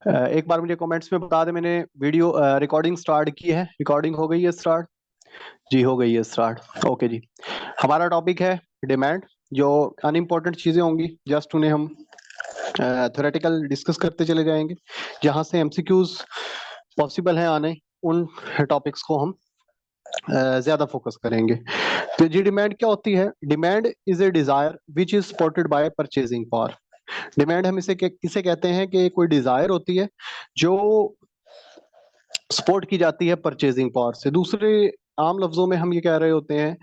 एक बार मुझे कमेंट्स में बता दे, मैंने वीडियो रिकॉर्डिंग स्टार्ट की है, रिकॉर्डिंग हो गई है स्टार्ट? जी हो गई है स्टार्ट। ओके जी, हमारा टॉपिक है डिमांड। जो अनइम्पोर्टेंट चीजें होंगी जस्ट उन्हें हम थ्योरेटिकल डिस्कस करते चले जाएंगे। जहां से एमसीक्यूज पॉसिबल है आने, उन टॉपिक्स को हम ज्यादा फोकस करेंगे। तो जी डिमांड क्या होती है? Demand is a Dzire which is supported by purchasing power. Demand हम इसे किसे कहते हैं कि कोई डिजायर होती है जो सपोर्ट की जाती है परचेजिंग पावर से। दूसरे आम लफ्जों में हम ये कह रहे होते हैं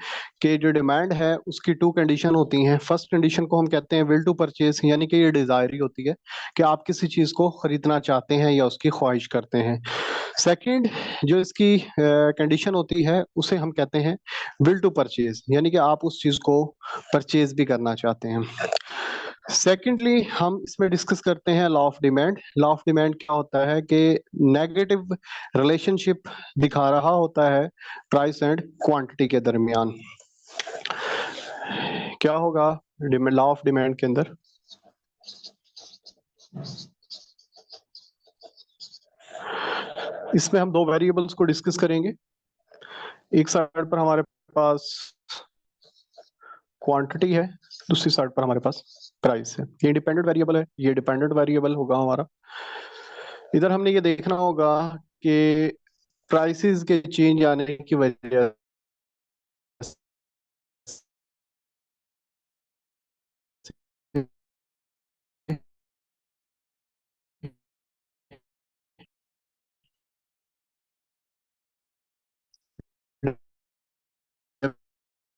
कि जो डिमांड है उसकी टू कंडीशन होती हैं। फर्स्ट कंडीशन को हम कहते हैं विल टू परचेज, यानी कि ये डिजायर ही होती है कि आप किसी चीज को खरीदना चाहते हैं या उसकी ख्वाहिश करते हैं। सेकंड जो इसकी कंडीशन होती है उसे हम कहते हैं विल टू परचेज, यानी कि आप उस चीज को परचेज भी करना चाहते हैं। सेकेंडली हम इसमें डिस्कस करते हैं law of demand. Law of demand क्या होता है कि नेगेटिव रिलेशनशिप दिखा रहा होता है प्राइस एंड क्वांटिटी के दरमियान। क्या होगा लॉ ऑफ डिमांड के अंदर? इसमें हम दो वेरिएबल्स को डिस्कस करेंगे। एक साइड पर हमारे पास क्वांटिटी है, दूसरी साइड पर हमारे पास प्राइस है। ये इंडिपेंडेंट वेरिएबल है, ये डिपेंडेंट वेरिएबल होगा हमारा। इधर हमने ये देखना होगा कि प्राइसेस के चेंज आने की वजह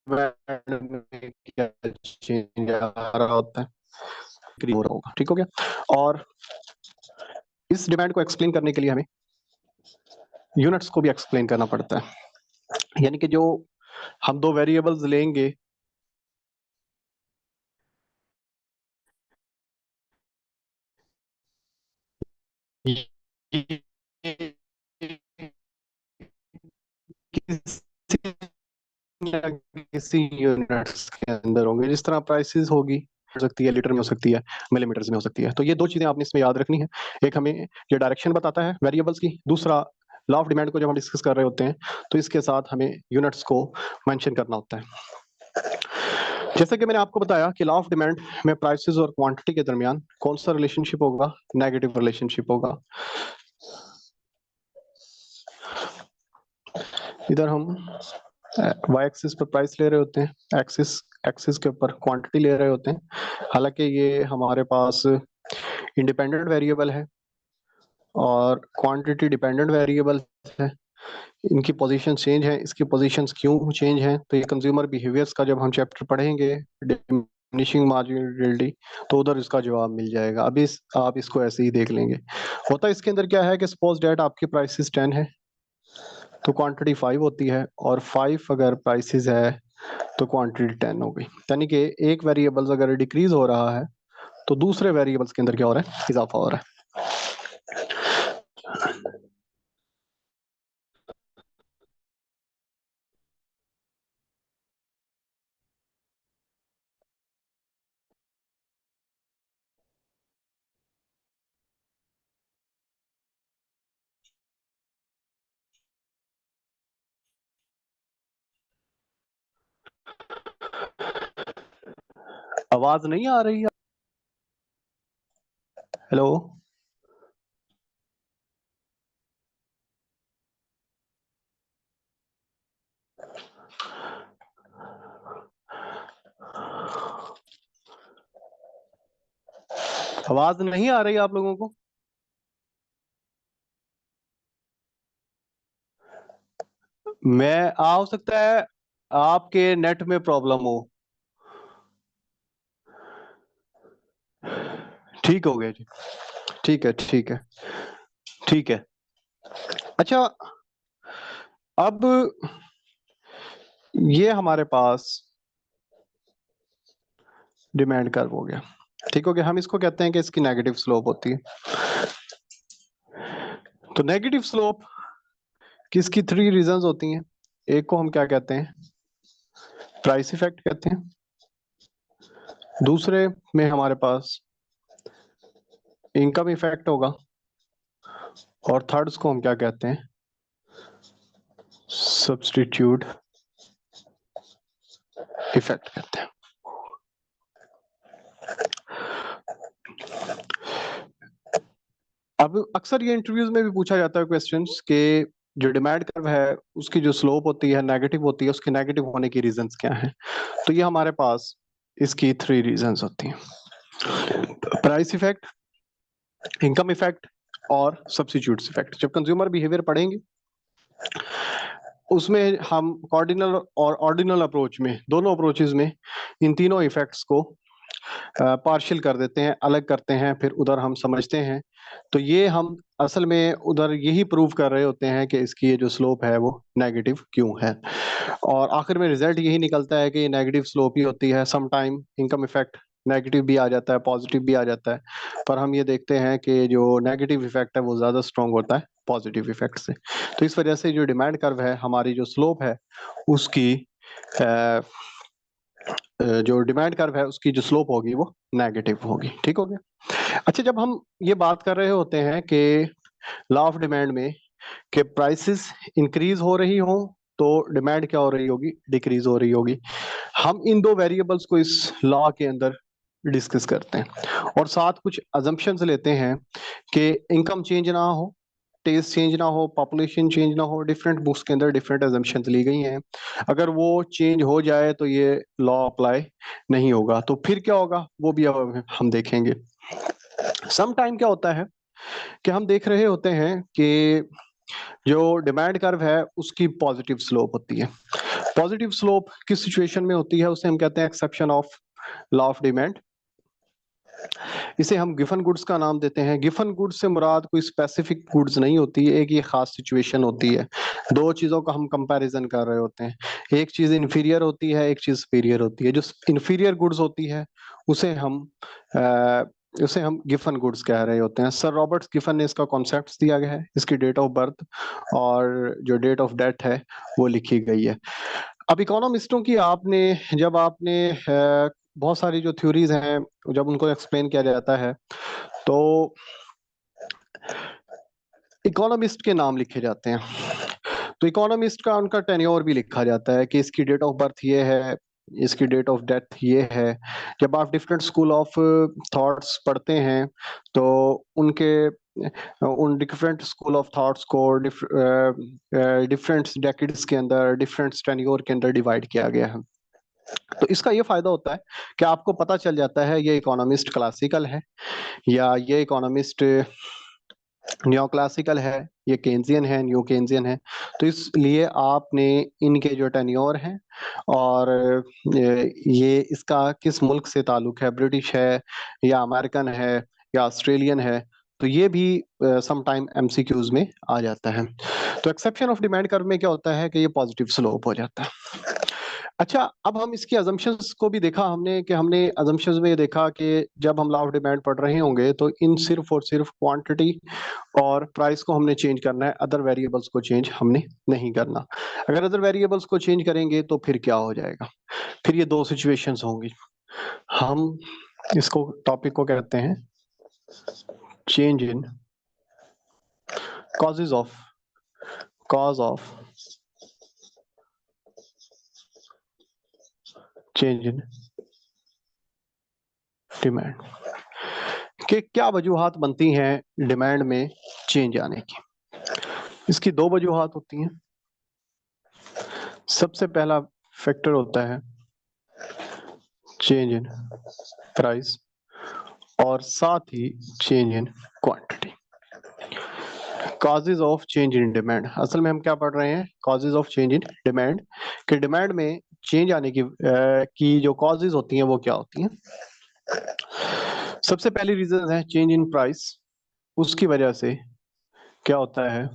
में क्या चेंज आ रहा होता है, हो रहा होगा। ठीक हो गया। और इस डिमांड को एक्सप्लेन करने के लिए हमें यूनिट्स को भी एक्सप्लेन करना पड़ता है। यानी कि जो हम दो वेरिएबल्स लेंगे, किसी यूनिट्स के अंदर होंगे। जिस तरह प्राइसेस होगी, हो सकती है लीटर में, हो सकती है मिलीमीटर्स में, हो सकती है। तो ये दो चीजें आपने इसमें याद रखनी है। एक हमें ये डायरेक्शन बताता है वेरिएबल्स की, दूसरा लॉ ऑफ डिमांड को जब हम डिस्कस कर रहे होते हैं तो इसके साथ हमें यूनिट्स को मेंशन करना होता है। जैसे कि मैंने आपको बताया कि लॉ ऑफ डिमांड में प्राइसेस और क्वांटिटी के दरमियान कौन सा रिलेशनशिप होगा? नेगेटिव रिलेशनशिप होगा। इधर हम वाई एक्सिस पर प्राइस ले रहे होते हैं, एक्सिस एक्सिस के ऊपर क्वांटिटी ले रहे होते हैं। हालांकि ये हमारे पास इंडिपेंडेंट वेरिएबल है और क्वांटिटी डिपेंडेंट वेरिएबल है। इनकी पोजीशन चेंज है। इसकी पोजीशंस क्यों चेंज हैं? तो ये कंज्यूमर बिहेवियर्स का जब हम चैप्टर पढ़ेंगे डिमिनिशिंग मार्जिनलिटी, तो उधर इसका जवाब मिल जाएगा। अभी आप इसको ऐसे ही देख लेंगे। होता इसके अंदर क्या है कि सपोज डेट आपकी प्राइसेस 10 है तो क्वांटिटी 5 होती है, और 5 अगर प्राइसेस है तो क्वांटिटी 10 हो गई। यानी कि एक वेरिएबल्स अगर डिक्रीज हो रहा है तो दूसरे वेरिएबल्स के अंदर क्या हो रहा है? इजाफा हो रहा है। आवाज नहीं आ रही है? हेलो? आवाज नहीं आ रही आप लोगों को? मैं हो सकता है आपके नेट में प्रॉब्लम हो। ठीक हो गया जी। ठीक है, ठीक है, ठीक है। अच्छा, अब ये हमारे पास डिमांड कर्व हो गया। ठीक हो गया। हम इसको कहते हैं कि इसकी नेगेटिव स्लोप होती है। तो नेगेटिव स्लोप किसकी 3 रीजंस होती हैं। एक को हम क्या कहते हैं? प्राइस इफेक्ट कहते हैं। दूसरे में हमारे पास इनकम इफेक्ट होगा, और थर्ड्स को हम क्या कहते हैं, सब्स्टिट्यूट इफेक्ट कहते हैं। अब अक्सर ये इंटरव्यूज में भी पूछा जाता है क्वेश्चंस के जो डिमांड कर्व है उसकी जो स्लोप होती है नेगेटिव होती है, उसके नेगेटिव होने की रीजंस क्या हैं। तो ये हमारे पास इसकी 3 रीजंस होती हैं, प्राइस इफेक्ट, इनकम इफेक्ट और सब्स्टिट्यूट्स इफेक्ट। जब कंज्यूमर बिहेवियर पढ़ेंगे उसमें हम कॉर्डिनल और ऑर्डिनल अप्रोच में, दोनों अप्रोचेस में इन तीनों इफेक्ट्स को पार्शियल कर देते हैं, अलग करते हैं, फिर उधर हम समझते हैं। तो ये हम असल में उधर यही प्रूव कर रहे होते हैं कि इसकी ये जो स्लोप है वो नेगेटिव क्यों है, और आखिर में रिजल्ट यही निकलता है कि ये नेगेटिव स्लोप ही होती है। Some time income effect negative भी आ जाता है, पॉजिटिव भी आ जाता है, पर हम ये देखते हैं कि जो नेगेटिव इफेक्ट है वो ज्यादा स्ट्रांग होता है पॉजिटिव इफेक्ट से। तो इस वजह से जो डिमांड कर्व है, हमारी जो स्लोप है उसकी जो डिमांड कर्व है उसकी जो स्लोप होगी वो नेगेटिव होगी। ठीक हो गया। अच्छा, जब हम ये बात कर रहे होते हैं कि लॉ ऑफ डिमांड में कि प्राइसेस इंक्रीज हो रही हो तो डिमांड क्या हो रही होगी, डिक्रीज हो रही होगी। हम इन दो वेरिएबल्स को इस लॉ के अंदर डिस्कस करते हैं और साथ कुछ अजम्पशंस लेते हैं कि इनकम चेंज ना हो, टेस्ट चेंज ना हो, पॉपुलेशन चेंज ना हो। डिफरेंट बुक्स के अंदर डिफरेंट अजम्पशंस ली गई हैं। अगर वो चेंज हो जाए तो ये लॉ अप्लाई नहीं होगा। तो फिर क्या होगा वो भी अब हम देखेंगे। सम टाइम क्या होता है कि हम देख रहे होते हैं कि जो डिमांड कर्व है उसकी पॉजिटिव स्लोप होती है। पॉजिटिव स्लोप किस सिचुएशन में होती है उसे हम कहते हैं exception of law of demand. इसे हम गिफन गुड्स का नाम देते हैं। गिफन गुड्स से मुराद कोई स्पेसिफिक गुड्स नहीं होती, एक ये खास सिचुएशन होती है। दो चीजों का हम कंपैरिजन कर रहे होते हैं, एक चीज इंफीरियर होती है, एक चीज सुपीरियर होती है। जो इंफीरियर गुड्स होती है उसे हम गिफन गुड्स कह रहे होते हैं। सर रॉबर्ट्स गिफन ने इसका कॉन्सेप्ट दिया गया है, इसकी डेट ऑफ बर्थ और जो डेट ऑफ डेथ है वो लिखी गई है। अब इकोनॉमिस्टों की जब आपने बहुत सारी जो थ्योरीज हैं जब उनको एक्सप्लेन किया जाता है तो इकोनॉमिस्ट के नाम लिखे जाते हैं। तो इकोनॉमिस्ट का उनका टेन्योर भी लिखा जाता है कि इसकी डेट ऑफ बर्थ ये है, इसकी डेट ऑफ डेथ ये है। जब आप डिफरेंट स्कूल ऑफ थॉट्स पढ़ते हैं तो उनके उन डिफरेंट स्कूल ऑफ थॉट्स को डिफरेंट डेकेड्स के अंदर, डिफरेंट टेन्योर के अंदर डिवाइड किया गया है। तो इसका ये फायदा होता है कि आपको पता चल जाता है ये इकोनॉमिस्ट क्लासिकल है या ये इकोनॉमिस्ट न्यो क्लासिकल है, ये केन्जियन है, न्यू केन्जियन है। तो इसलिए आपने इनके जो टेन्योर हैं और ये इसका किस मुल्क से ताल्लुक है, ब्रिटिश है या अमेरिकन है या ऑस्ट्रेलियन है, तो ये भी सम टाइम एमसीक्यूज में आ जाता है। तो एक्सेप्शन ऑफ डिमांड कर्व में क्या होता है कि ये पॉजिटिव स्लोप हो जाता है। अच्छा, अब हम इसकी अजम्पशंस को भी देखा हमने कि हमने अजम्पशंस में ये देखा कि जब हम लॉ ऑफ डिमांड पढ़ रहे होंगे तो इन सिर्फ और सिर्फ क्वांटिटी और प्राइस को हमने चेंज करना है, अदर वेरिएबल्स को चेंज हमने नहीं करना। अगर अदर वेरिएबल्स को चेंज करेंगे तो फिर क्या हो जाएगा, फिर ये दो सिचुएशंस होंगी। हम इसको टॉपिक को कहते हैं change in causes of cause of change in demand. कि क्या वजूहात बनती हैं डिमांड में चेंज आने की। इसकी दो वजूहात होती हैं। सबसे पहला फैक्टर होता है चेंज इन प्राइस और साथ ही change in quantity. Causes of change in demand, असल में हम क्या पढ़ रहे हैं, causes of change in demand. कि डिमांड में चेंज आने की जो कॉजेज होती हैं वो क्या होती हैं। सबसे पहली रीजन है चेंज इन प्राइस। उसकी वजह से क्या होता है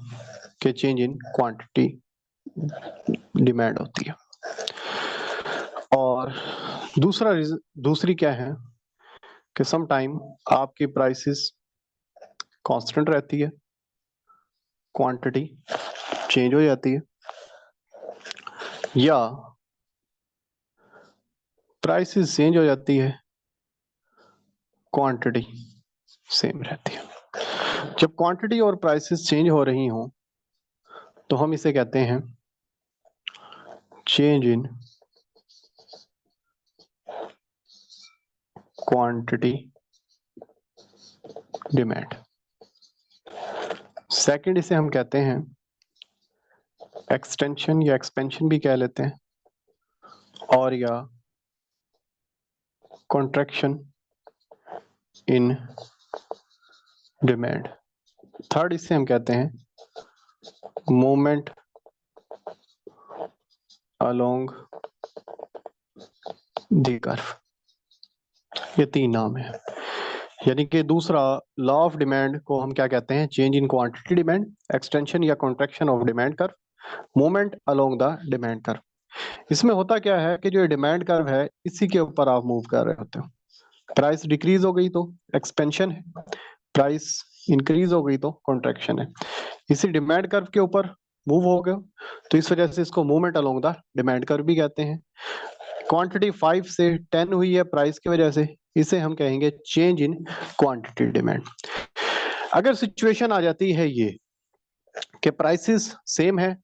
कि चेंज इन क्वांटिटी डिमांड होती है। और दूसरी क्या है कि सम टाइम आपकी प्राइसेस कांस्टेंट रहती है, क्वांटिटी चेंज हो जाती है, या प्राइसेस चेंज हो जाती है, क्वांटिटी सेम रहती है। जब क्वांटिटी और प्राइसेस चेंज हो रही हों तो हम इसे कहते हैं change in quantity demand. Second इसे हम कहते हैं एक्सटेंशन या एक्सपेंशन भी कह लेते हैं, और या कॉन्ट्रैक्शन इन डिमांड। थर्ड इसे हम कहते हैं मूवमेंट अलोंग द कर्व। ये तीन नाम है। यानी कि दूसरा लॉ ऑफ डिमांड को हम क्या कहते हैं, change in quantity demand, extension या contraction of demand curve, movement along the demand curve. इसमें होता क्या है कि जो डिमांड कर्व है इसी के ऊपर आप मूव कर रहे होते हो। प्राइस डिक्रीज हो गई तो एक्सपेंशन है, प्राइस इंक्रीज हो गई तो कॉन्ट्रैक्शन है। इसी डिमांड कर्व के ऊपर मूव हो गए तो इस वजह से इसको movement along the demand curve भी कहते हैं। क्वांटिटी 5 से 10 हुई है प्राइस की वजह से, इसे हम कहेंगे चेंज इन क्वांटिटी डिमांड। अगर सिचुएशन आ जाती है ये कि प्राइसेस सेम है,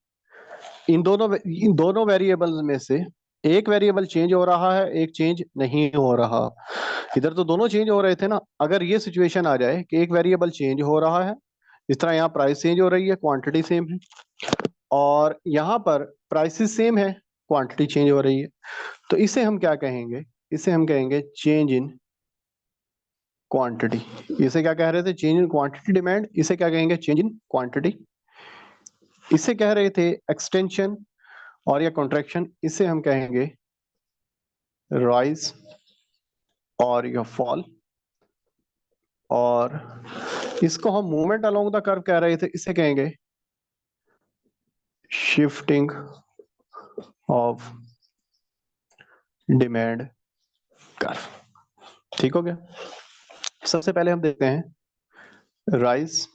इन दोनों वेरिएबल्स में से एक वेरिएबल चेंज हो रहा है, एक चेंज नहीं हो रहा, इधर तो दोनों चेंज हो रहे थे ना। अगर ये सिचुएशन आ जाए कि एक वेरिएबल चेंज हो रहा है, इस तरह यहाँ प्राइस चेंज हो रही है, क्वांटिटी सेम है, और यहाँ पर प्राइसेस सेम है, क्वांटिटी चेंज हो रही है, तो इसे हम क्या कहेंगे, इसे हम कहेंगे चेंज इन क्वांटिटी। इसे क्या कह रहे थे, चेंज इन क्वांटिटी डिमांड, इसे क्या कहेंगे, चेंज इन क्वांटिटी। इसे कह रहे थे एक्सटेंशन और या कॉन्ट्रैक्शन, इसे हम कहेंगे राइज और या फॉल। और इसको हम मूवमेंट अलोंग द कर्व कह रहे थे, इसे कहेंगे शिफ्टिंग ऑफ डिमांड कर्व। ठीक हो गया। सबसे पहले हम देखते हैं राइज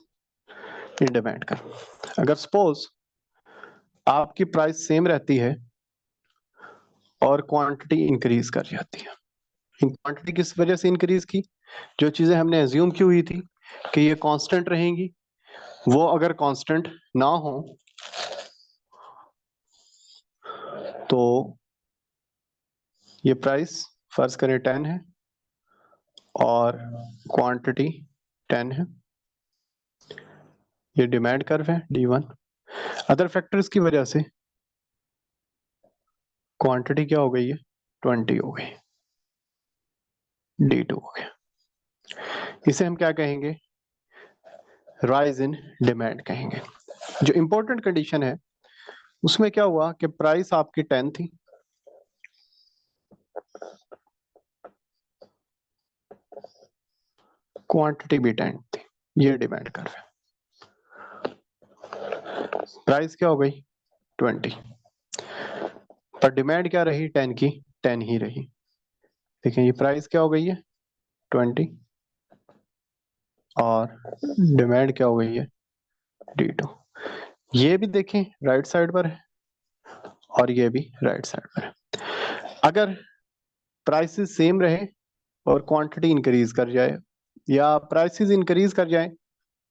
इन डिमांड कर्व। अगर सपोज आपकी प्राइस सेम रहती है और क्वांटिटी इंक्रीज कर जाती है, क्वांटिटी किस वजह से इंक्रीज की, जो चीजें हमने एज्यूम की हुई थी कि ये कांस्टेंट रहेंगी, वो अगर कांस्टेंट ना हो तो ये प्राइस फर्ज करें 10 है और क्वांटिटी 10 है, ये डिमांड कर्व है D1। अदर फैक्टर्स की वजह से क्वांटिटी क्या हो गई है, 20 हो गई, D2 हो गया। इसे हम क्या कहेंगे, राइज इन डिमांड कहेंगे। जो इंपॉर्टेंट कंडीशन है उसमें क्या हुआ कि प्राइस आपकी 10 थी, क्वांटिटी भी 10 थी, ये डिमांड कर्व है। प्राइस क्या हो गई 20, पर डिमांड क्या रही 10 की, 10 ही रही। देखें ये प्राइस क्या हो गई है 20 और डिमांड क्या हो गई है D2। ये भी देखें राइट साइड पर है और ये भी राइट साइड पर है। अगर प्राइसेस सेम रहे और क्वांटिटी इंक्रीज कर जाए, या प्राइसेस इंक्रीज कर जाए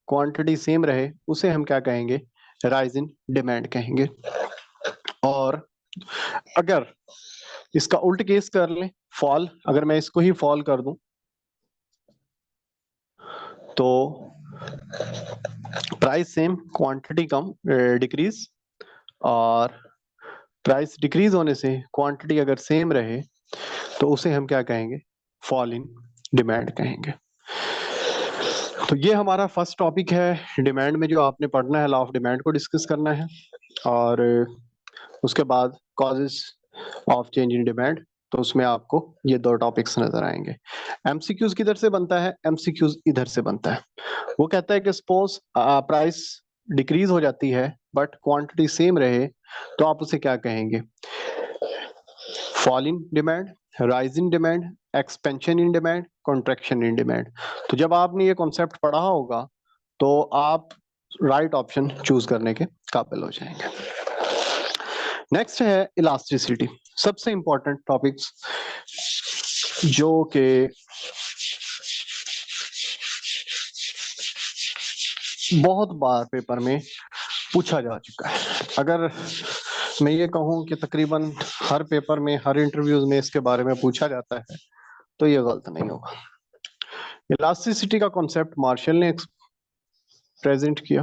क्वांटिटी सेम रहे, उसे हम क्या कहेंगे, राइज इन डिमांड कहेंगे। और अगर इसका उल्ट केस कर लें, फॉल, अगर मैं इसको ही फॉल कर दूं तो प्राइस सेम क्वांटिटी कम, डिक्रीज, और प्राइस डिक्रीज होने से क्वांटिटी अगर सेम रहे तो उसे हम क्या कहेंगे, फॉल इन डिमांड कहेंगे। तो ये हमारा फर्स्ट टॉपिक है डिमांड में, जो आपने पढ़ना है, लॉ ऑफ डिमांड को डिस्कस करना है, और उसके बाद causes of change in demand, तो उसमें आपको ये दो टॉपिक्स नजर आएंगे। एमसीक्यूज किधर से बनता है, एमसीक्यूज इधर से बनता है। वो कहता है कि सपोज प्राइस डिक्रीज हो जाती है बट क्वांटिटी सेम रहे, तो आप उसे क्या कहेंगे, fall in demand, rise in demand, expansion in demand, contraction in demand. तो जब आपने ये कॉन्सेप्ट पढ़ा होगा तो आप राइट ऑप्शन चूज करने के काबिल हो जाएंगे। नेक्स्ट है इलास्टिसिटी, सबसे इंपॉर्टेंट टॉपिक्स जो कि बहुत बार पेपर में पूछा जा चुका है। अगर मैं ये कहूं कि तकरीबन हर पेपर में, हर इंटरव्यूज में इसके बारे में पूछा जाता है, तो ये गलत नहीं होगा। इलास्टिसिटी का कॉन्सेप्ट मार्शल ने प्रेजेंट किया।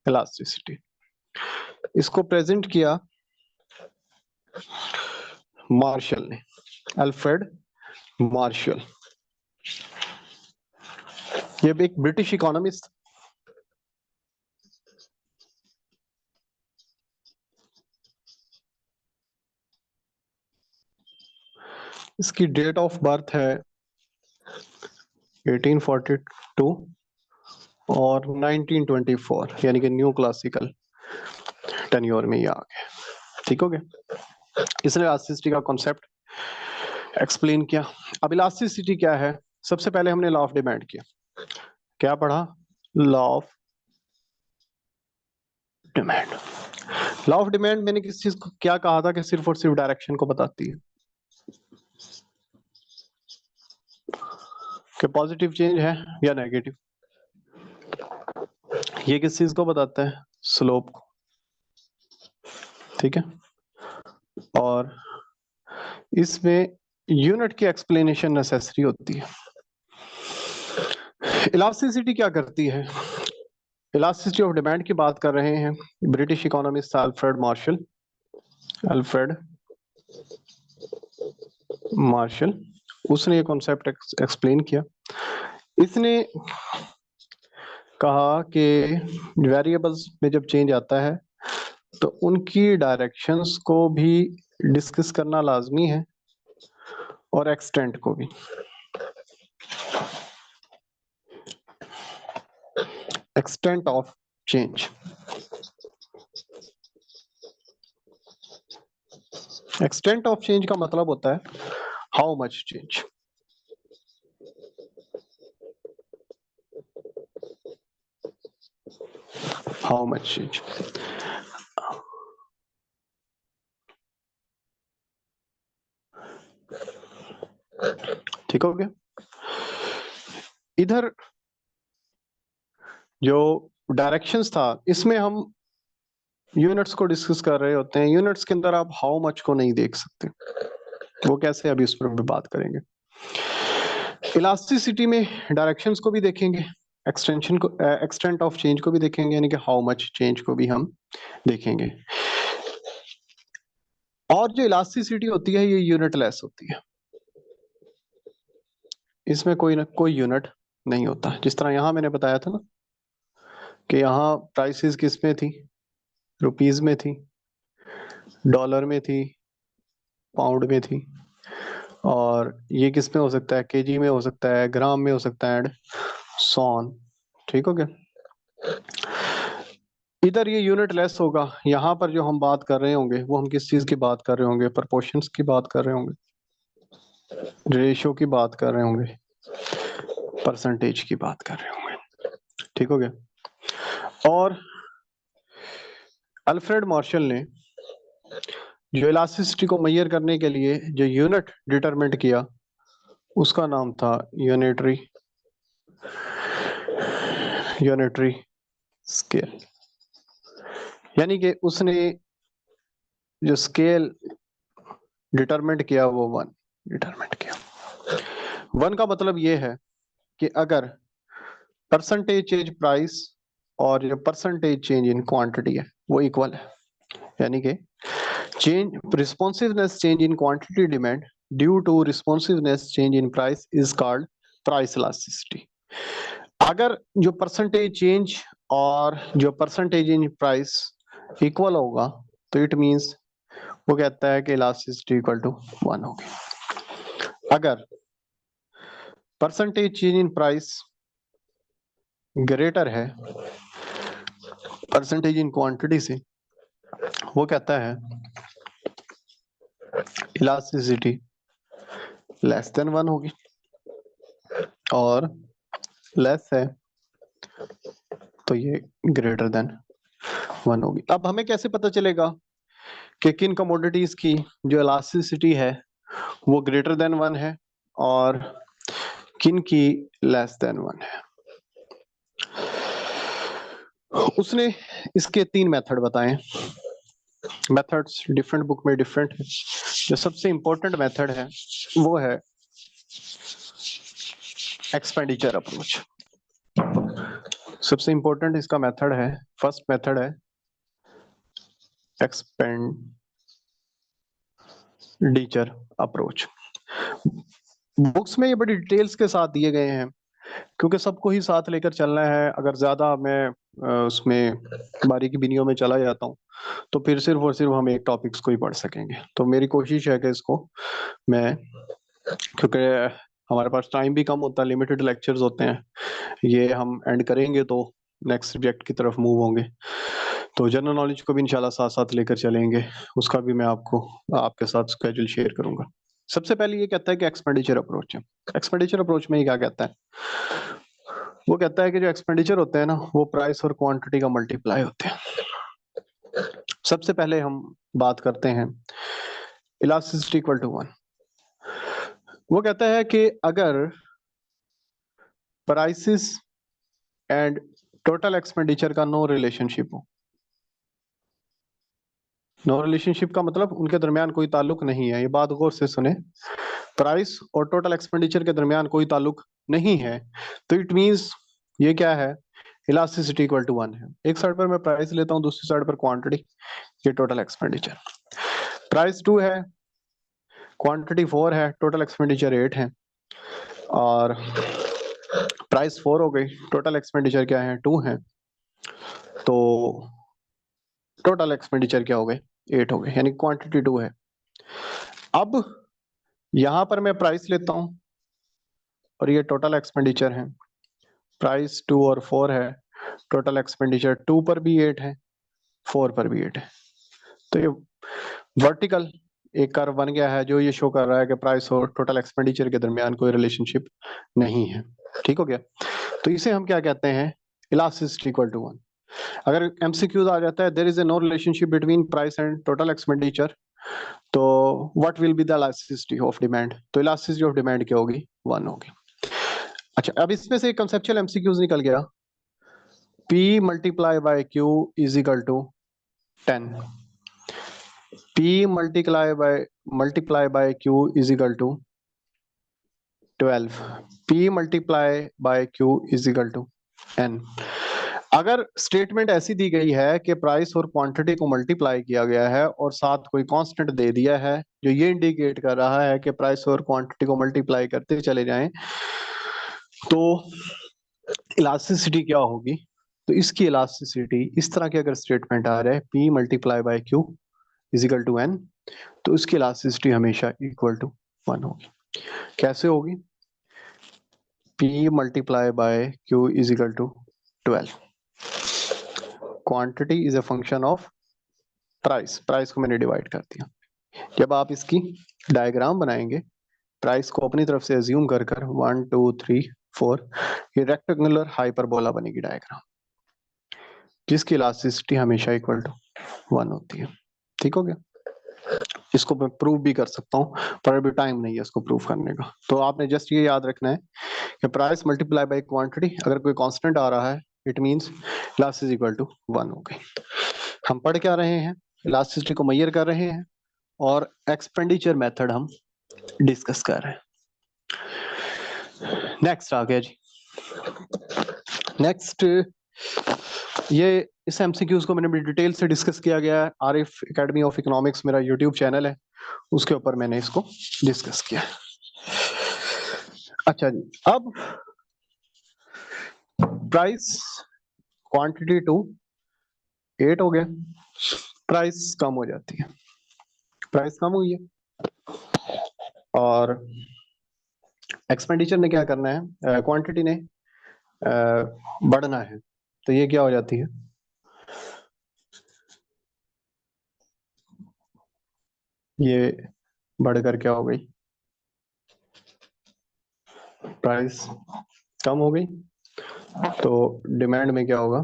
इलास्टिसिटी इसको प्रेजेंट किया मार्शल ने, अल्फ्रेड मार्शल। ये भी एक ब्रिटिश इकोनॉमिस्ट। इसकी डेट ऑफ बर्थ है 1842 और 1924, यानी कि न्यू क्लासिकल टेन्योर में ये आ गया। ठीक हो गया। इसने इलास्टिसिटी का कॉन्सेप्ट एक्सप्लेन किया। अब इलास्टिसिटी क्या है? सबसे पहले हमने लॉ ऑफ डिमांड किया। क्या पढ़ा? Law of demand. Law of demand मैंने किस चीज को क्या कहा था कि सिर्फ और सिर्फ डायरेक्शन को बताती है, कि पॉजिटिव चेंज है या नेगेटिव। ये किस चीज को बताता है? स्लोप को। ठीक है। और इसमें यूनिट की एक्सप्लेनेशन नेसेसरी होती है। इलास्टिसिटी क्या करती है? इलास्टिसिटी ऑफ डिमांड की बात कर रहे हैं British economist Alfred Marshall. Alfred Marshall, उसने ये कॉन्सेप्ट एक्सप्लेन किया। इसने कहा कि वेरिएबल्स में जब चेंज आता है तो उनकी डायरेक्शंस को भी डिस्कस करना लाजमी है, और एक्सटेंट को भी। Extent of change. Extent of change का मतलब होता है how much change. How much change. ठीक हो गया। इधर जो डायरेक्शंस था, इसमें हम यूनिट्स को डिस्कस कर रहे होते हैं। यूनिट्स के अंदर आप हाउ मच को नहीं देख सकते। वो कैसे, अभी उस पर भी बात करेंगे। इलास्टिसिटी में डायरेक्शंस को भी देखेंगे, एक्सटेंशन को, एक्सटेंट ऑफ चेंज को भी देखेंगे, यानी कि हाउ मच चेंज को भी हम देखेंगे। और जो इलास्टिसिटी होती है ये यूनिट लेस होती है। इसमें कोई यूनिट नहीं होता। जिस तरह यहां मैंने बताया था ना कि यहाँ प्राइसेस किस में थी? रुपीज में थी, डॉलर में थी, पाउंड में थी, और ये किस में हो सकता है? केजी में हो सकता है, ग्राम में हो सकता है, एंड सो ऑन। ठीक हो गया। इधर ये यूनिट लेस होगा। यहाँ पर जो हम बात कर रहे होंगे वो हम किस चीज की बात कर रहे होंगे? प्रपोर्शंस की बात कर रहे होंगे, रेशियो की बात कर रहे होंगे, परसेंटेज की बात कर रहे होंगे। ठीक हो गया। और अल्फ्रेड मार्शल ने जो इलास्टिसिटी को मेजर करने के लिए जो यूनिट डिटरमिनेट किया, उसका नाम था यूनिटरी स्केल। यानी कि उसने जो स्केल डिटरमिनेट किया वो 1 डिटरमिनेट किया। 1 का मतलब ये है कि अगर परसेंटेज चेंज प्राइस और जो परसेंटेज चेंज इन क्वांटिटी है वो इक्वल है, यानी कि change responsiveness change in quantity demand due to responsiveness change in price is called price elasticity. अगर जो परसेंटेज चेंज और जो परसेंटेज इन प्राइस इक्वल होगा तो इट मींस वो कहता है कि इलास्टिसिटी इक्वल टू 1 होगी। अगर percentage change in price greater है परसेंटेज इन क्वांटिटी से, वो कहता है इलास्टिसिटी लेस देन 1 होगी, और लेस है तो ये ग्रेटर देन 1 होगी। अब हमें कैसे पता चलेगा कि किन कमोडिटीज की जो इलास्टिसिटी है वो ग्रेटर देन 1 है और किन की लेस देन 1 है। उसने इसके 3 मेथड बताए। मेथड्स डिफरेंट बुक में डिफरेंट है। जो सबसे इंपॉर्टेंट मेथड है वो है एक्सपेंडिचर अप्रोच। सबसे इंपॉर्टेंट इसका मेथड है, फर्स्ट मेथड है एक्सपेंडिचर अप्रोच। बुक्स में ये बड़ी डिटेल्स के साथ दिए गए हैं क्योंकि सबको ही साथ लेकर चलना है। अगर ज्यादा मैं उसमें बारीकी बिनियों में चला जाता हूँ तो फिर सिर्फ और सिर्फ हम एक टॉपिक्स को ही पढ़ सकेंगे। तो मेरी कोशिश है कि इसको मैं, क्योंकि हमारे पास टाइम भी कम होता है, लिमिटेड लेक्चर्स होते हैं, ये हम एंड करेंगे तो नेक्स्ट सब्जेक्ट की तरफ मूव होंगे। तो जनरल नॉलेज को भी इंशाल्लाह साथ साथ लेकर चलेंगे, उसका भी मैं आपको आपके साथ स्केड्यूल शेयर करूंगा। सबसे पहले ये कहता है कि एक्सपेंडिचर अप्रोच है। एक्सपेंडिचर अप्रोच में ये क्या कहता है, वो कहता है कि जो एक्सपेंडिचर होते हैं ना वो प्राइस और क्वांटिटी का मल्टीप्लाई होते हैं। सबसे पहले हम बात करते हैं इलास्टिसिटी इक्वल टू 1। वो कहता है कि अगर प्राइसेस एंड टोटल एक्सपेंडिचर का नो रिलेशनशिप हो, नो रिलेशनशिप का मतलब उनके दरमियान कोई ताल्लुक नहीं है, ये बात गौर से सुने, प्राइस और टोटल एक्सपेंडिचर के दरमियान कोई ताल्लुक नहीं है, तो इट मींस ये क्या है, इलास्टिसिटी इक्वल टू 1 है। एक साइड पर मैं प्राइस लेता हूं, दूसरी साइड पर क्वांटिटी, ये टोटल एक्सपेंडिचर। प्राइस 2 है, क्वांटिटी 4 है, टोटल एक्सपेंडिचर 8 है। और प्राइस 4 हो गई, टोटल एक्सपेंडिचर क्या है, 2 है, तो टोटल एक्सपेंडिचर क्या हो गए, 8 हो गए, यानी क्वांटिटी 2 है। अब यहां पर मैं प्राइस लेता हूं और ये टोटल एक्सपेंडिचर है, प्राइस 2 और 4 है, टोटल एक्सपेंडिचर 2 पर भी 8 है, 4 पर भी 8 है। तो ये वर्टिकल एक कर्व बन गया है जो ये शो कर रहा है कि प्राइस और टोटल एक्सपेंडिचर के दरमियान कोई रिलेशनशिप नहीं है। ठीक हो गया। तो इसे हम क्या कहते हैं, इलास्टिसिटी इक्वल टू 1। अगर एमसीक्यूज आ जाता है there is a no relationship between price and total expenditure, तो what will be the elasticity of demand, तो इलास्टिसिटी ऑफ डिमांड क्या होगी, 1 होगी। अच्छा, अब इसमें से कंसेप्चुअल एमसीक्यूज निकल गया, P multiply by Q is equal to 10, P multiply by Q is equal to 12, P multiply by Q is equal to N। अगर स्टेटमेंट ऐसी दी गई है कि प्राइस और क्वांटिटी को मल्टीप्लाई किया गया है और साथ कोई कांस्टेंट दे दिया है जो ये इंडिकेट कर रहा है कि प्राइस और क्वांटिटी को मल्टीप्लाई करते चले जाएं, तो इलास्टिसिटी क्या होगी, तो इसकी इलास्टिसिटी इस तरह की अगर स्टेटमेंट आ रहा है P multiply by Q is equal to N, तो इसकी इलास्टिसिटी हमेशा इक्वल टू 1 होगी। कैसे होगी, P multiply by Q is equal to 12, quantity is a function of price, price को मैंने डिवाइड कर दिया। जब आप इसकी डायग्राम बनाएंगे, प्राइस को अपनी तरफ से एज्यूम कर 1 2 3 4, ये रेक्टेंगुलर हाइपरबोला बनेगी डायग्राम, जिसकी इलास्टिसिटी हमेशा इक्वल टू 1 होती है। ठीक हो गया। इसको मैं प्रूव भी कर सकता हूँ पर अभी टाइम नहीं है इसको प्रूव करने का। तो आपने जस्ट ये याद रखना है कि प्राइस मल्टीप्लाई बाय क्वांटिटी, अगर कोई कांस्टेंट आ रहा है it means elasticity equal to 1 हो गई। हम पढ़ क्या रहे हैं, इलास्टिसिटी को मेजर कर रहे हैं और एक्सपेंडिचर मेथड हम डिस्कस कर रहे हैं। नेक्स्ट आ गया जी, नेक्स्ट ये इस एमसीक्यूज को मैंने बड़ी डिटेल से डिस्कस किया गया है, आरिफ एकेडमी ऑफ इकोनॉमिक्स मेरा यूट्यूब चैनल है, उसके ऊपर मैंने इसको डिस्कस किया। अच्छा जी, अब प्राइस क्वांटिटी 2 8 हो गया, प्राइस कम हो जाती है, प्राइस कम हुई है और एक्सपेंडिचर ने क्या करना है, क्वांटिटी ने बढ़ना है, तो ये क्या हो जाती है, ये बढ़कर क्या हो गई, प्राइस कम हो गई, तो डिमांड में क्या होगा,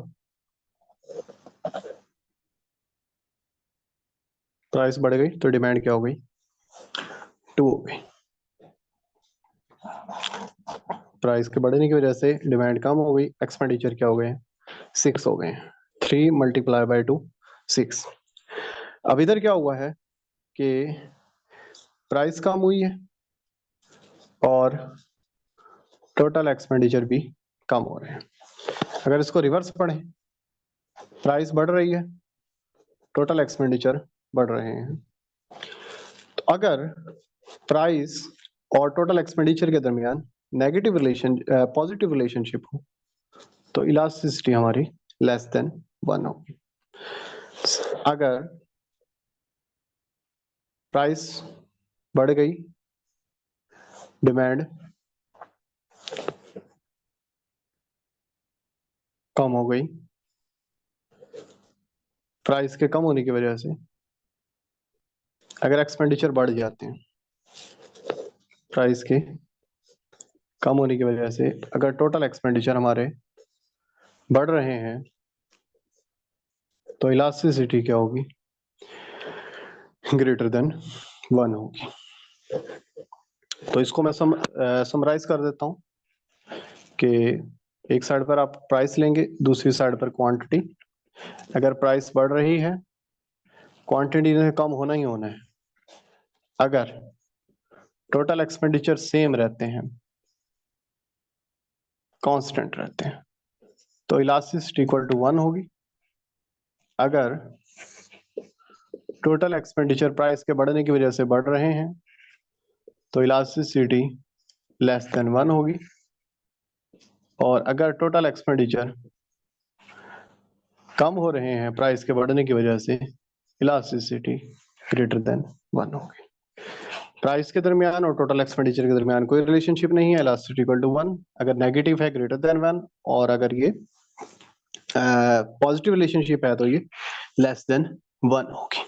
प्राइस बढ़ गई तो डिमांड क्या हो गई, 2 हो गई। प्राइस के बढ़ने की वजह से डिमांड कम हो गई, एक्सपेंडिचर क्या हो गए, 6 हो गए, 3 मल्टीप्लाई बाई 2 6। अब इधर क्या हुआ है कि प्राइस कम हुई है और टोटल एक्सपेंडिचर भी कम हो रहे हैं। अगर इसको रिवर्स पढ़ें, प्राइस बढ़ रही है, टोटल एक्सपेंडिचर बढ़ रहे हैं। तो अगर प्राइस और टोटल एक्सपेंडिचर के दरमियान नेगेटिव रिलेशन पॉजिटिव रिलेशनशिप हो तो इलास्टिसिटी हमारी लेस देन 1 होगी। अगर प्राइस बढ़ गई, डिमांड कम हो गई, प्राइस के कम होने की वजह से अगर एक्सपेंडिचर बढ़ जाते हैं, प्राइस के कम होने की वजह से अगर टोटल एक्सपेंडिचर हमारे बढ़ रहे हैं तो इलास्टिसिटी क्या होगी, ग्रेटर देन 1 होगी। तो इसको मैं समराइज कर देता हूं कि एक साइड पर आप प्राइस लेंगे, दूसरी साइड पर क्वांटिटी। अगर प्राइस बढ़ रही है, क्वांटिटी ने कम होना ही होना है। अगर टोटल एक्सपेंडिचर सेम रहते हैं, कांस्टेंट रहते हैं, तो इलास्टिसिटी इक्वल टू 1 होगी। अगर टोटल एक्सपेंडिचर प्राइस के बढ़ने की वजह से बढ़ रहे हैं तो इलास्टिसिटी लेस देन 1 होगी। और अगर टोटल एक्सपेंडिचर कम हो रहे हैं प्राइस के बढ़ने की वजह से, इलास्टिसिटी ग्रेटर देन 1 होगी। प्राइस के दरमियान और टोटल एक्सपेंडिचर के दरमियान कोई रिलेशनशिप नहीं है, इलास्टिसिटी इक्वल टू 1। अगर नेगेटिव है ग्रेटर देन 1, और अगर ये पॉजिटिव रिलेशनशिप है तो ये लेस देन 1 होगी।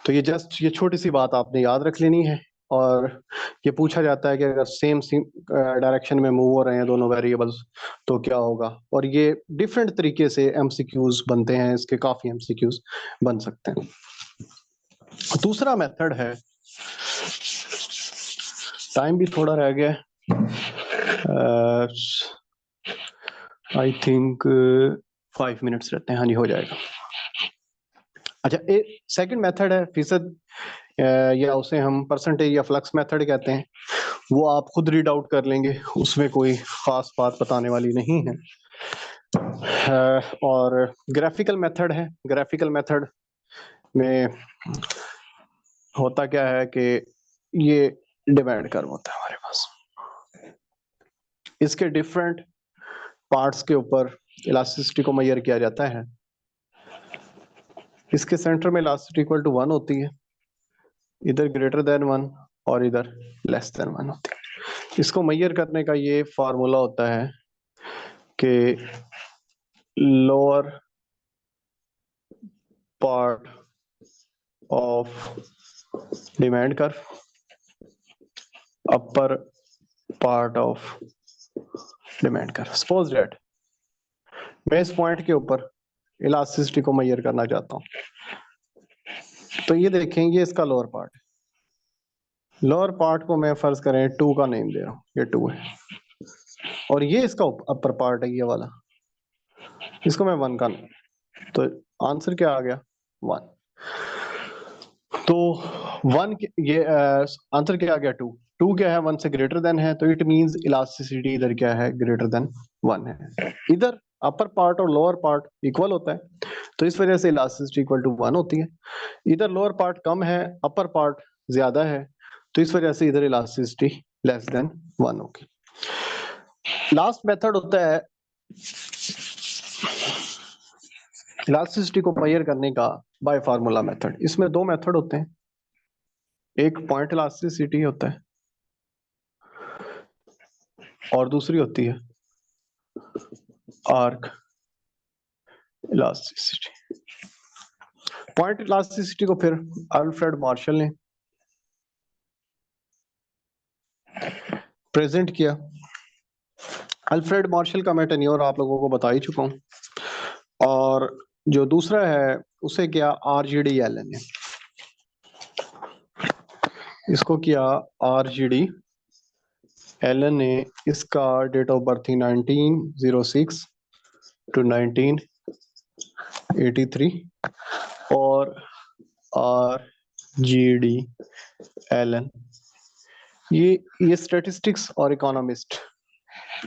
तो ये जस्ट ये छोटी सी बात आपने याद रख लेनी है। और ये पूछा जाता है कि अगर सेम डायरेक्शन में मूव हो रहे हैं दोनों वेरिएबल्स तो क्या होगा, और ये डिफरेंट तरीके से एमसीक्यूज बनते हैं, इसके काफी एमसीक्यूज बन सकते हैं। दूसरा मेथड है, टाइम भी थोड़ा रह गया, आई थिंक 5 मिनट्स रहते हैं, हाँ जी हो जाएगा। अच्छा, एक सेकंड मेथड है फीसद, या उसे हम परसेंटेज या फ्लक्स मेथड कहते हैं। वो आप खुद रीड आउट कर लेंगे, उसमें कोई खास बात बताने वाली नहीं है। और ग्राफिकल मेथड है। ग्राफिकल मेथड में होता क्या है कि ये डिमांड कर्व होता है हमारे पास, इसके डिफरेंट पार्ट्स के ऊपर इलास्टिसिटी को मेजर किया जाता है। इसके सेंटर में इलास्टिसिटी इक्वल टू 1 होती है, इधर ग्रेटर देन 1 और इधर लेस देन 1 होती है। इसको मेजर करने का ये फार्मूला होता है कि lower part of demand curve, upper part of demand curve. Suppose that मैं इस पॉइंट के ऊपर इलास्टिसिटी को मेजर करना चाहता हूं, तो ये देखेंगे इसका लोअर पार्ट। लोअर पार्ट को मैं फर्ज करें 2 का नेम दे रहा हूं, ये 2 है, और ये इसका अपर पार्ट है, ये वाला, इसको मैं 1 का, तो आंसर क्या आ गया 1। तो 1 ये आंसर क्या आ गया 2। 2 क्या है, 1 से ग्रेटर देन है, तो इट मींस इलास्टिसिटी इधर क्या है, ग्रेटर देन 1 है। इधर अपर पार्ट और लोअर पार्ट इक्वल होता है, तो इस वजह से इलास्टिसिटी इक्वल टू 1 होती है। इधर लोअर पार्ट कम है, अपर पार्ट ज्यादा है, तो इस वजह से इधर इलास्टिसिटी लेस देन 1 होगी। लास्ट मेथड होता है इलास्टिसिटी को मेजर करने का बाय फार्मूला मेथड। इसमें 2 मेथड होते हैं, एक पॉइंट इलास्टिसिटी होता है और दूसरी होती है आर्क इलास्टिसिटी। पॉइंट इलास्टिसिटी को फिर अल्फ्रेड मार्शल ने प्रेजेंट किया। अल्फ्रेड मार्शल का मैं टेन्योर आप लोगों को बता ही चुका हूं, और जो दूसरा है उसे किया आरजीडी एलन ने। इसको किया आरजीडी एलन ने इसका डेट ऑफ बर्थ थी 1906 टू 1983 और आर जी डी एलन ये स्टैटिस्टिक्स और इकोनॉमिस्ट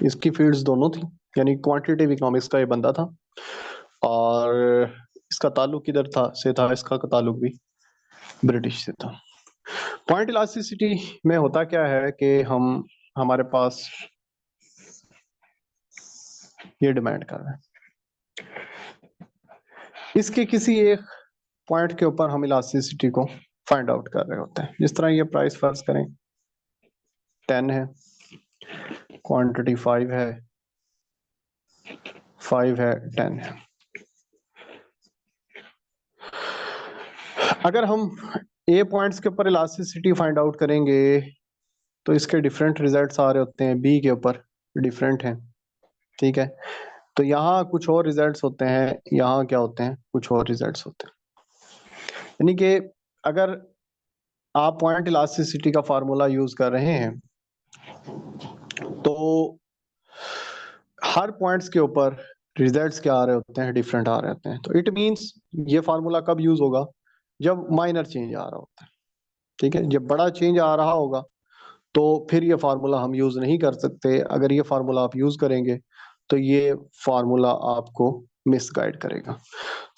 इसकी फील्ड्स दोनों थी, यानी क्वांटिटेटिव इकोनॉमिक्स का ये बंदा था और इसका ताल्लुक किधर था, इसका ताल्लुक भी ब्रिटिश से था। पॉइंट इलास्टिसिटी में होता क्या है कि हमारे पास ये डिमांड कर रहे हैं, इसके किसी एक पॉइंट के ऊपर हम इलास्टिसिटी को फाइंड आउट कर रहे होते हैं। जिस तरह ये प्राइस फर्ज करें 10 है, क्वांटिटी 5 है, 5 है, 10 है। अगर हम ए पॉइंट्स के ऊपर इलास्टिसिटी फाइंड आउट करेंगे तो इसके डिफरेंट रिजल्ट्स आ रहे होते हैं, बी के ऊपर डिफरेंट हैं, ठीक है। तो यहाँ कुछ और रिजल्ट्स होते हैं, यहाँ क्या होते हैं, कुछ और रिजल्ट्स होते हैं। यानी कि अगर आप पॉइंट इलास्टिसिटी का फार्मूला यूज कर रहे हैं तो हर पॉइंट्स के ऊपर रिजल्ट्स क्या आ रहे होते हैं, डिफरेंट आ रहे होते हैं। तो इट मींस ये फार्मूला कब यूज होगा, जब माइनर चेंज आ रहा होता है, ठीक है। जब बड़ा चेंज आ रहा होगा तो फिर ये फार्मूला हम यूज नहीं कर सकते। अगर ये फार्मूला आप यूज करेंगे तो ये फार्मूला आपको मिसगाइड करेगा।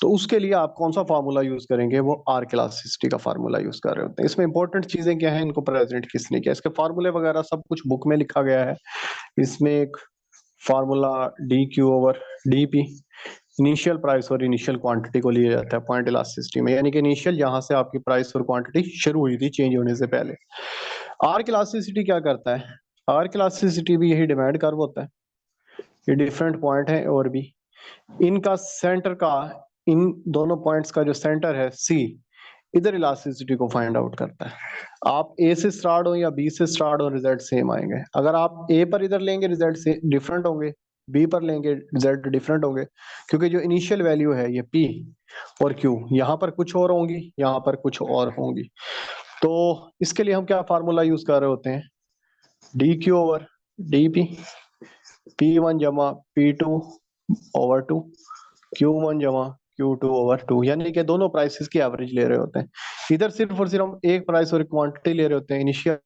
तो उसके लिए आप कौन सा फार्मूला यूज करेंगे, वो आर्क इलास्टिसिटी का फार्मूला यूज कर रहे होते हैं। इसमें इंपॉर्टेंट चीजें क्या हैं, इनको प्रेजेंट किसने किया, इसके फार्मूले वगैरह सब कुछ बुक में लिखा गया है। इसमें एक formula D Q over D P initial price और इनिशियल क्वांटिटी को लिया जाता है पॉइंट इलास्टिसिटी में, यानी कि इनिशियल जहां से आपकी प्राइस और क्वांटिटी शुरू हुई थी चेंज होने से पहले। आर्क इलास्टिसिटी क्या करता है, आर्क इलास्टिसिटी भी यही डिमांड कर्व होता है। ये डिफरेंट पॉइंट है और भी इनका सेंटर का, इन दोनों पॉइंट्स का जो सेंटर है सी, इधर इलास्टिसिटी को फाइंड आउट करता है। आप ए से स्टार्ट हो या बी से स्टार्ट हो, रिजल्ट सेम आएंगे। अगर आप ए पर इधर लेंगे रिजल्ट से डिफरेंट होंगे, बी पर लेंगे रिजल्ट डिफरेंट होंगे, क्योंकि जो इनिशियल वैल्यू है ये पी और क्यू, यहाँ पर कुछ और होंगी, यहाँ पर कुछ और होंगी। तो इसके लिए हम क्या फार्मूला यूज कर रहे होते हैं, D Q over D P, P1 जमा P2 ओवर 2, Q1 जमा Q2 ओवर 2, यानी कि दोनों प्राइसेस की एवरेज ले रहे होते हैं। इधर सिर्फ और सिर्फ हम एक प्राइस और क्वांटिटी ले रहे होते हैं, इनिशियल